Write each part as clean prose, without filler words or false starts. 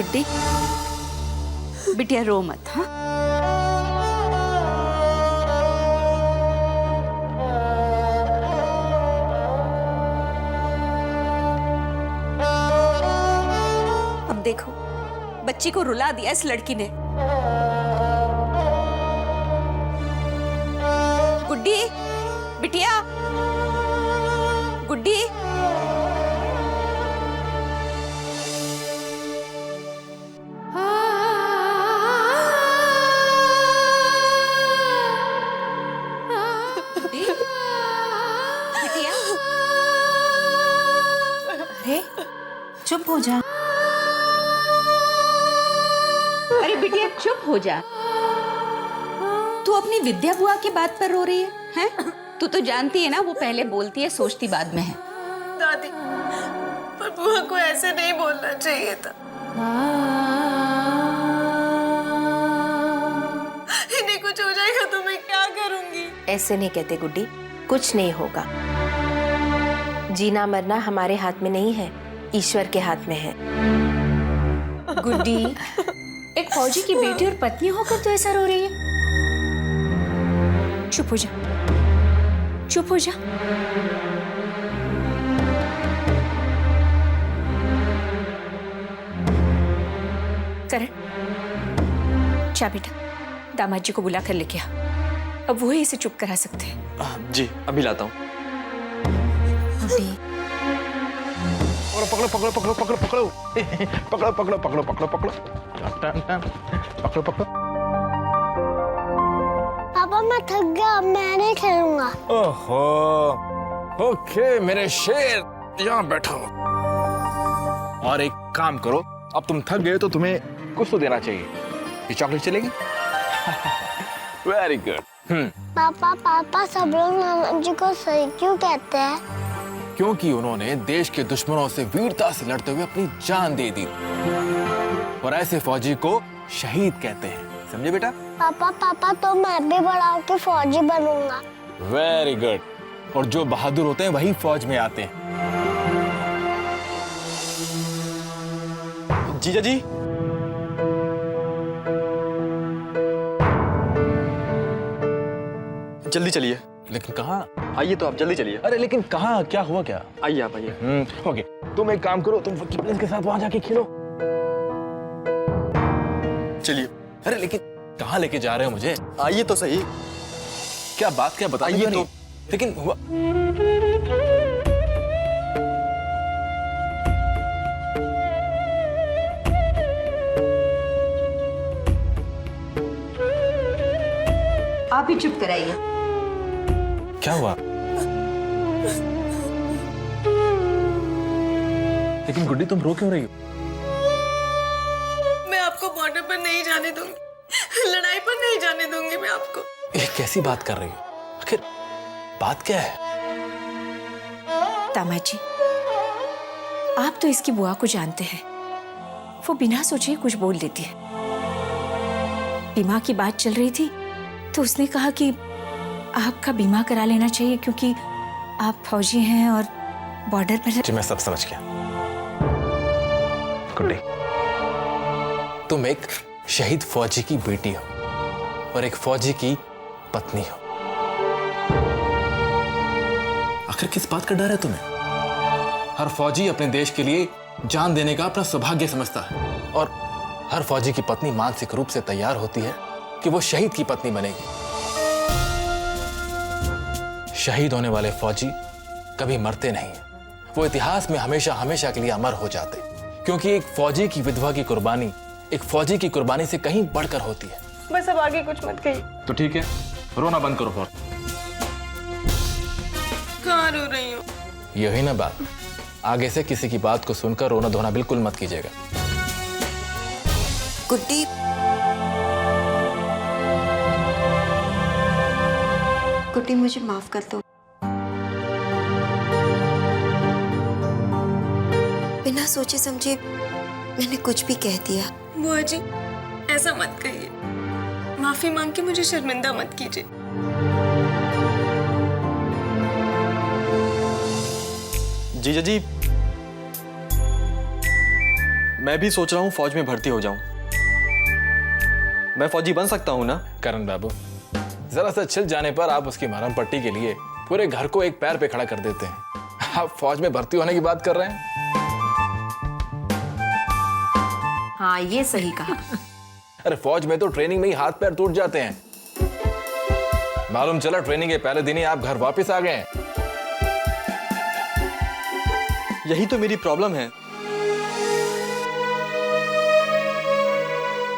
गुड्डी, बिटिया रो मत। हाँ, अब देखो बच्ची को रुला दिया इस लड़की ने। गुड्डी, बिटिया, गुड्डी। अरे चुप हो जा। अरे बिटिया चुप हो जा। तू अपनी विद्या बुआ की बात पर रो रही है, हैं? तू तो जानती है ना वो पहले बोलती है सोचती बाद में है। दादी, पर बुआ को ऐसे नहीं बोलना चाहिए था। इन्हें कुछ हो जाएगा तो मैं क्या करूंगी? ऐसे नहीं कहते गुड्डी, कुछ नहीं होगा। जीना मरना हमारे हाथ में नहीं है, ईश्वर के हाथ में है। गुड्डी, एक फौजी की बेटी और पत्नी होकर तो ऐसा रो रही है। चुप हो जा, चुप हो जा। करण, जा बेटा, दामाद जी को बुला कर लेके आ। अब वो ही इसे चुप करा सकते हैं। जी अभी लाता हूँ। पकड़ो पकड़ो पकड़ो पकड़ो पकड़ो पकड़ो पकड़ो पकड़ो पकड़ो पकड़ो पकड़ो पकड़ो। पापा मैं थक गया, अब मैं नहीं खेलूंगा। ओहो, ओके मेरे शेर, यहाँ बैठो। और एक काम करो, अब तुम थक गए तो तुम्हें कुछ तो देना चाहिए। ये चॉकलेट चलेगी? Very good. पापा पापा सब लोग नाना जी को सही क्यों कहते हैं? क्योंकि उन्होंने देश के दुश्मनों से वीरता से लड़ते हुए अपनी जान दे दी, और ऐसे फौजी को शहीद कहते हैं। समझे बेटा? पापा पापा तो मैं भी बड़ा होकर फौजी बनूंगा। Very good. और जो बहादुर होते हैं वही फौज में आते हैं। जीजा जी, जल्दी चलिए। लेकिन कहाँ? आइए तो आप जल्दी चलिए। अरे लेकिन कहाँ, क्या हुआ क्या? आइए आप आइए। ओके, तुम एक काम करो, तुम प्रिंस के साथ वहां जाके खेलो। चलिए। अरे लेकिन कहाँ लेके जा रहे हो मुझे? आइए तो सही। क्या बात, क्या बताइए आइए तो। तो। लेकिन हुआ आप ही चुप कराइए। क्या हुआ? लेकिन गुड्डी तुम रो क्यों रही हो? मैं आपको बॉर्डर पर नहीं जाने दूंगी, लड़ाई पर नहीं जाने दूंगी मैं आपको। ये कैसी बात कर रही हो? आखिर बात क्या है? दामाद जी, आप तो इसकी बुआ को जानते हैं, वो बिना सोचे कुछ बोल देती है। बीमा की बात चल रही थी तो उसने कहा कि आपका बीमा करा लेना चाहिए क्योंकि आप फौजी हैं और बॉर्डर पर। जी मैं सब समझ गया। गुड्डी, तुम एक शहीद फौजी की बेटी हो और एक फौजी की पत्नी हो। आखिर किस बात का डर है तुम्हें? हर फौजी अपने देश के लिए जान देने का अपना सौभाग्य समझता है, और हर फौजी की पत्नी मानसिक रूप से तैयार होती है कि वो शहीद की पत्नी बनेगी। शहीद होने वाले फौजी कभी मरते नहीं, वो इतिहास में हमेशा हमेशा के लिए अमर हो जाते, क्योंकि एक फौजी की विधवा की कुर्बानी एक फौजी की कुर्बानी से कहीं बढ़कर होती है। बस अब आगे कुछ मत कहिए। तो ठीक है, रोना बंद करो। फौज, कहाँ रो रही हूँ? यही ना बात, आगे से किसी की बात को सुनकर रोना धोना बिल्कुल मत कीजिएगा। गुड्डी, गुड्डी मुझे माफ कर दो। बिना सोचे समझे मैंने कुछ भी कह दिया। बुआ जी ऐसा मत कहिए, माफी मांग के मुझे शर्मिंदा मत कीजिए। जीजा जी, मैं भी सोच रहा हूँ फौज में भर्ती हो जाऊं। मैं फौजी बन सकता हूँ ना? करण बाबू, जरा सा छिल जाने पर आप उसकी मरहम पट्टी के लिए पूरे घर को एक पैर पे खड़ा कर देते हैं। आप फौज में भर्ती होने की बात कर रहे हैं? हाँ, ये सही कहा। अरे फौज में तो ट्रेनिंग में ही हाथ पैर टूट जाते हैं। मालूम चला ट्रेनिंग के पहले दिन ही आप घर वापस आ गए हैं। यही तो मेरी प्रॉब्लम है।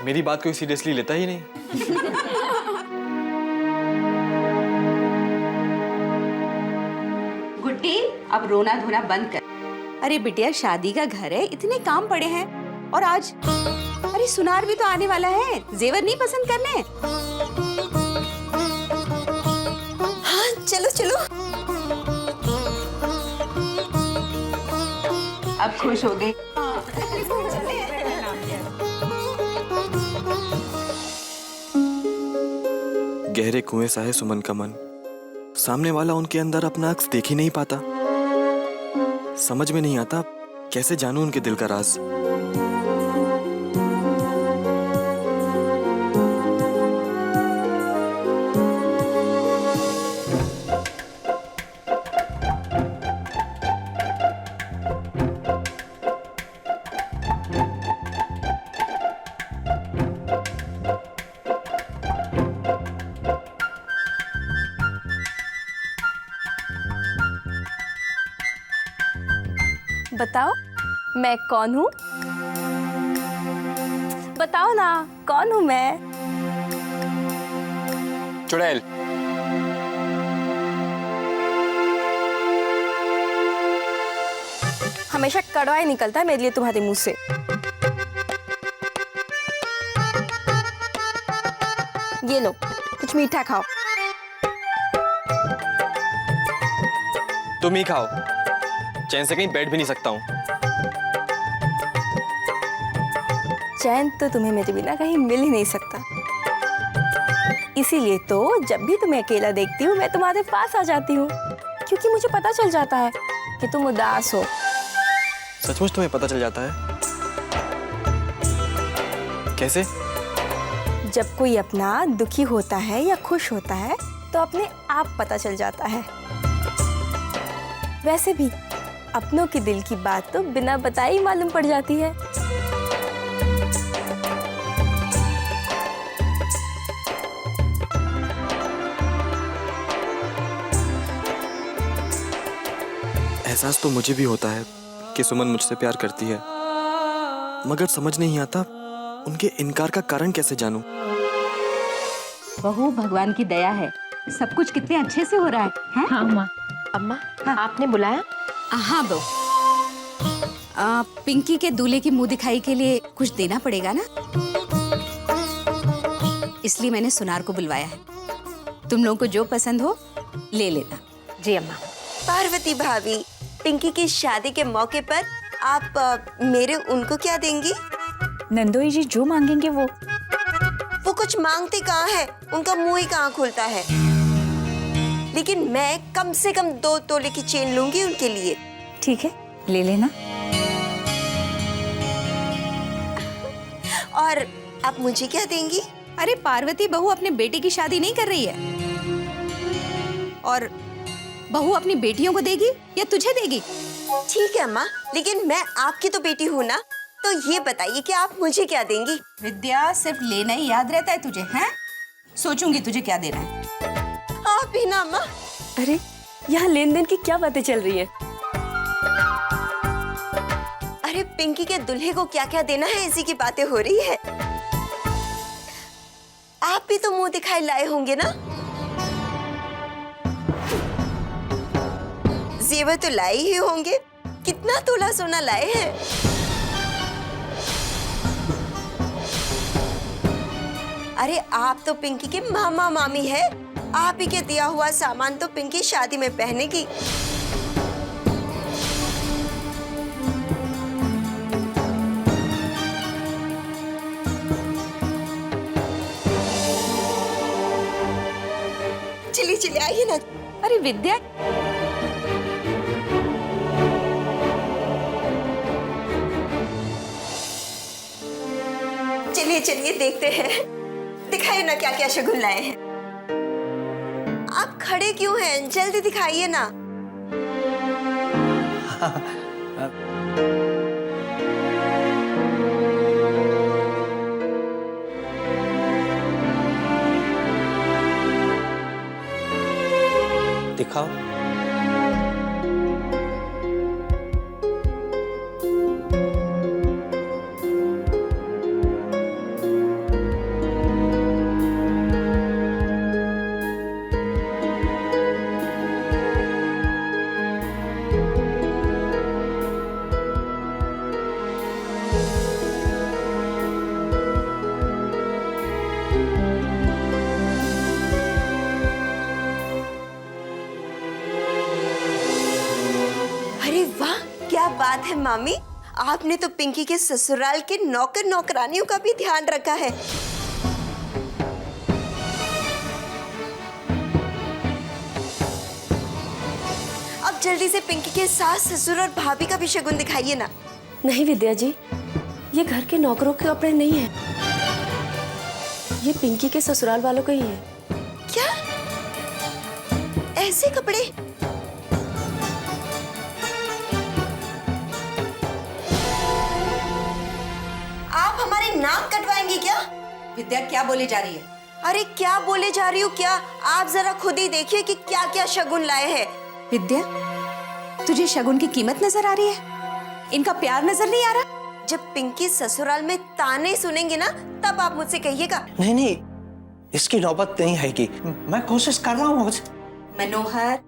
मेरी बात कोई सीरियसली लेता ही नहीं। गुड्डी, अब रोना धोना बंद कर। अरे बिटिया, शादी का घर है, इतने काम पड़े हैं। और आज अरे सुनार भी तो आने वाला है। जेवर नहीं पसंद करने? हाँ चलो चलो। अब खुश हो गए? गहरे कुएं सा है सुमन का मन। सामने वाला उनके अंदर अपना अक्स देख ही नहीं पाता। समझ में नहीं आता कैसे जानूं उनके दिल का राज। बताओ मैं कौन हूँ? बताओ ना, कौन हूँ मैं? चुड़ैल। हमेशा कड़वा ही निकलता है मेरे लिए तुम्हारे मुंह से। ये लो, कुछ मीठा खाओ। तुम ही खाओ, चैन से कहीं बैठ भी नहीं सकता हूँ। चैन तो तुम्हें मेरे बिना कहीं मिल ही नहीं सकता। इसीलिए तो जब भी तुम्हें अकेला देखती हूँ मैं तुम्हारे पास आ जाती हूँ, क्योंकि मुझे पता चल जाता है कि तुम उदास हो। सचमुच तुम्हें पता चल जाता है? कैसे? जब कोई अपना दुखी होता है या खुश होता है तो अपने आप पता चल जाता है। वैसे भी अपनों के दिल की बात तो बिना बताए ही मालूम पड़ जाती है। एहसास तो मुझे भी होता है कि सुमन मुझसे प्यार करती है, मगर समझ नहीं आता उनके इनकार का कारण कैसे जानूं। बहू, भगवान की दया है, सब कुछ कितने अच्छे से हो रहा है, हैं? हाँ माँ। अम्मा, आपने बुलाया? हाँ बहू, पिंकी के दूल्हे की मुंह दिखाई के लिए कुछ देना पड़ेगा ना, इसलिए मैंने सुनार को बुलवाया है। तुम लोगों को जो पसंद हो ले लेना। जी अम्मा। पार्वती भाभी, पिंकी की शादी के मौके पर आप मेरे उनको क्या देंगी? नंदोई जी जो मांगेंगे वो कुछ मांगते कहाँ है, उनका मुंह ही कहाँ खुलता है। लेकिन मैं कम से कम 2 तोले की चेन लूंगी उनके लिए। ठीक है, ले लेना। और आप मुझे क्या देंगी? अरे पार्वती, बहू अपने बेटे की शादी नहीं कर रही है, और बहू अपनी बेटियों को देगी या तुझे देगी? ठीक है अम्मा, लेकिन मैं आपकी तो बेटी हूँ ना, तो ये बताइए कि आप मुझे क्या देंगी? विद्या, सिर्फ लेना ही याद रहता है तुझे, हैं? सोचूंगी तुझे क्या देना है। आप भी ना अम्मा। अरे यहाँ लेन देन की क्या बातें चल रही है? अरे पिंकी के दूल्हे को क्या क्या देना है, इसी की बातें हो रही है। आप भी तो मुंह दिखाई लाए होंगे ना? जेवर तो लाए ही होंगे। कितना तोला सोना लाए हैं? अरे आप तो पिंकी के मामा मामी है, आप ही के दिया हुआ सामान तो पिंकी शादी में पहनेगी। चलिए चलिए आइए ना। अरे विद्या, चलिए चलिए देखते हैं, दिखाइए ना क्या क्या शगुन लाए हैं। आप खड़े क्यों हैं, जल्दी दिखाइए ना। दिखाओ। अरे वाह, क्या बात है मामी, आपने तो पिंकी के ससुराल के नौकर नौकरानियों का भी ध्यान रखा है। अब जल्दी से पिंकी के सास, ससुर और भाभी का भी शगुन दिखाइए ना। नहीं विद्या जी, ये घर के नौकरों के कपड़े नहीं है, ये पिंकी के ससुराल वालों के ही है। क्या ऐसे कपड़े? आप हमारे नाक कटवाएंगी क्या? विद्या क्या बोले जा रही है? अरे क्या बोले जा रही हूँ क्या? आप जरा खुद ही देखिए कि क्या क्या शगुन लाए हैं। विद्या, तुझे शगुन की कीमत नजर आ रही है? इनका प्यार नजर नहीं आ रहा? जब पिंकी ससुराल में ताने सुनेंगे ना, तब आप मुझसे कहिएगा। नहीं नहीं, इसकी नौबत नहीं आएगी, मैं कोशिश कर रहा हूँ। मनोहर,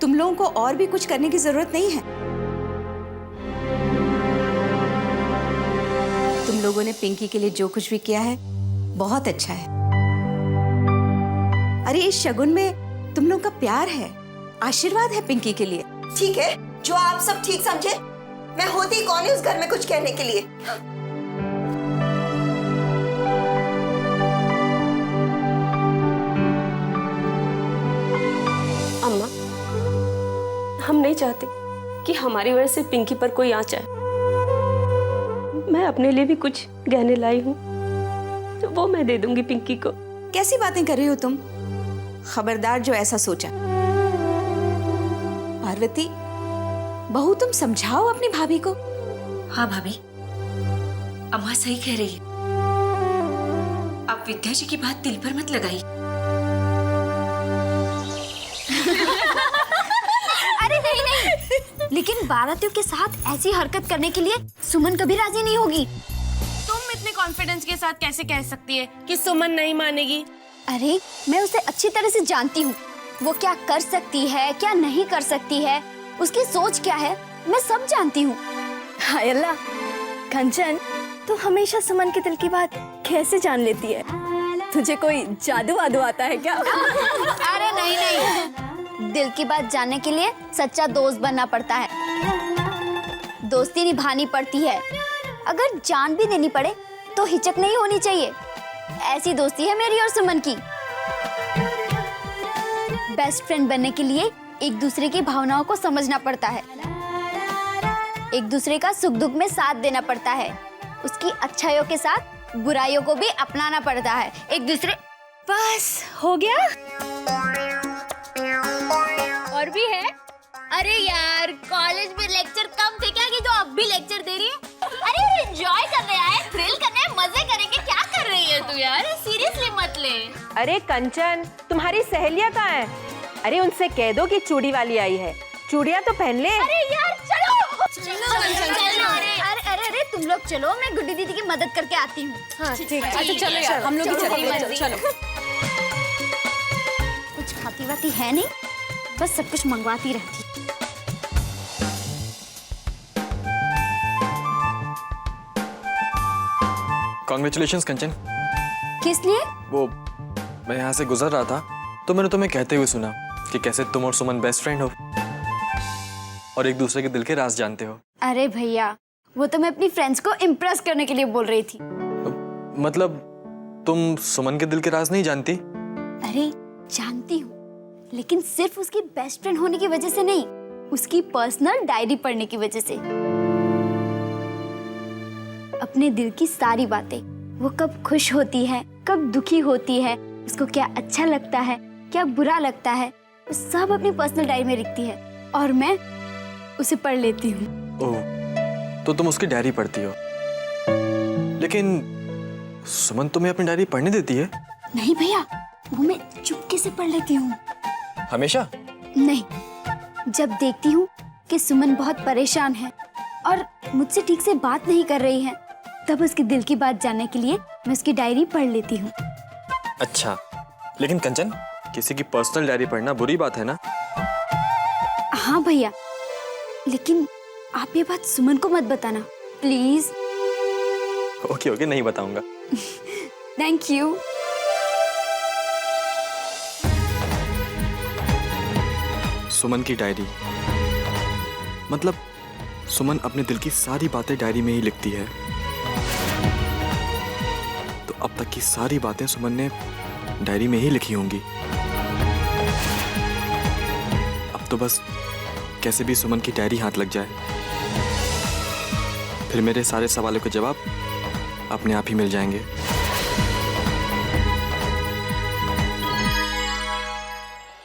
तुम लोगों को और भी कुछ करने की जरूरत नहीं है। तुम लोगों ने पिंकी के लिए जो कुछ भी किया है बहुत अच्छा है। अरे इस शगुन में तुम लोगों का प्यार है, आशीर्वाद है पिंकी के लिए। ठीक है, जो आप सब ठीक समझे, मैं होती कौन है उस घर में कुछ कहने के लिए। अम्मा, हम नहीं चाहते कि हमारी वजह से पिंकी पर कोई आँच आए। मैं अपने लिए भी कुछ गहने लाई हूँ, तो वो मैं दे दूंगी पिंकी को। कैसी बातें कर रही हो तुम? खबरदार जो ऐसा सोचा। पार्वती, बहू तुम समझाओ अपनी भाभी को। हाँ भाभी, अम्मा सही कह रही है। आप विद्या जी की बात दिल पर मत लगाइए। अरे नहीं नहीं, लेकिन बारातियों के साथ ऐसी हरकत करने के लिए सुमन कभी राजी नहीं होगी। तुम इतने कॉन्फिडेंस के साथ कैसे कह सकती है कि सुमन नहीं मानेगी? अरे मैं उसे अच्छी तरह से जानती हूँ, वो क्या कर सकती है, क्या नहीं कर सकती है, उसकी सोच क्या है, मैं सब जानती हूँ। हाय अल्लाह, कंचन, तू हमेशा सुमन के दिल की बात कैसे जान लेती है? तुझे कोई जादू वादू आता है क्या? अरे नहीं नहीं, दिल की बात जानने के लिए सच्चा दोस्त बनना पड़ता है, दोस्ती निभानी पड़ती है। अगर जान भी देनी पड़े तो हिचक नहीं होनी चाहिए। ऐसी दोस्ती है मेरी और सुमन की। बेस्ट फ्रेंड बनने के लिए एक दूसरे की भावनाओं को समझना पड़ता है, एक दूसरे का सुख दुख में साथ देना पड़ता है, उसकी अच्छाइयों के साथ बुराइयों को भी अपनाना पड़ता है, एक दूसरे। बस हो गया? और भी है? अरे यार, कॉलेज में लेक्चर कम थे क्या कि जो अब भी लेक्चर दे रही है? अरे एंजॉय करने आए, थ्रिल करने, मजे करेंगे। क्या कर रही है तू यार? सीरियसली मत ले। अरे कंचन, तुम्हारी सहेलियां कहाँ हैं? अरे उनसे कह दो कि चूड़ी वाली आई है, चूड़ियां तो पहन ले। अरे यार चलो चलो। अरे तुम लोग चलो, मैं गुड्डी दीदी की मदद करके आती हूँ। हाँ ठीक है, अच्छा चलो यार, हम लोग ही चलेंगे। चलो। कुछ खाती वाती है नहीं, बस सब कुछ मंगवाती रहती। कॉन्ग्रेचुलेशंस कंचन। किस लिए? वो मैं यहाँ से गुजर रहा था तो मैंने तुम्हें कहते हुए सुना कि कैसे तुम और सुमन बेस्ट फ्रेंड हो और एक दूसरे के दिल के राज जानते हो। अरे भैया, वो तो मैं अपनी फ्रेंड्स को इम्प्रेस करने के लिए बोल रही थी। मतलब तुम सुमन के दिल के राज नहीं जानती? अरे जानती हूँ, लेकिन सिर्फ उसकी बेस्ट फ्रेंड होने की वजह से नहीं, उसकी पर्सनल डायरी पढ़ने की वजह से। अपने दिल की सारी बातें वो कब खुश होती है, कब दुखी होती है, उसको क्या अच्छा लगता है, क्या बुरा लगता है, वो सब अपनी पर्सनल डायरी में लिखती है और मैं उसे पढ़ लेती हूँ। ओह, तो तुम उसकी डायरी पढ़ती हो? लेकिन सुमन तुम्हें अपनी डायरी पढ़ने देती है? नहीं भैया, वो मैं चुपके से पढ़ लेती हूँ। हमेशा? नहीं, जब देखती हूँ कि सुमन बहुत परेशान है और मुझसे ठीक से बात नहीं कर रही है, तब उसके दिल की बात जानने के लिए मैं उसकी डायरी पढ़ लेती हूँ। अच्छा, लेकिन कंचन, किसी की पर्सनल डायरी पढ़ना बुरी बात है ना? हाँ भैया, लेकिन आप ये बात सुमन को मत बताना प्लीज। ओके ओके, नहीं बताऊंगा। Thank you. सुमन की डायरी, मतलब सुमन अपने दिल की सारी बातें डायरी में ही लिखती है। तो अब तक की सारी बातें सुमन ने डायरी में ही लिखी होंगी। अब तो बस कैसे भी सुमन की डायरी हाथ लग जाए, फिर मेरे सारे सवालों के जवाब अपने आप ही मिल जाएंगे।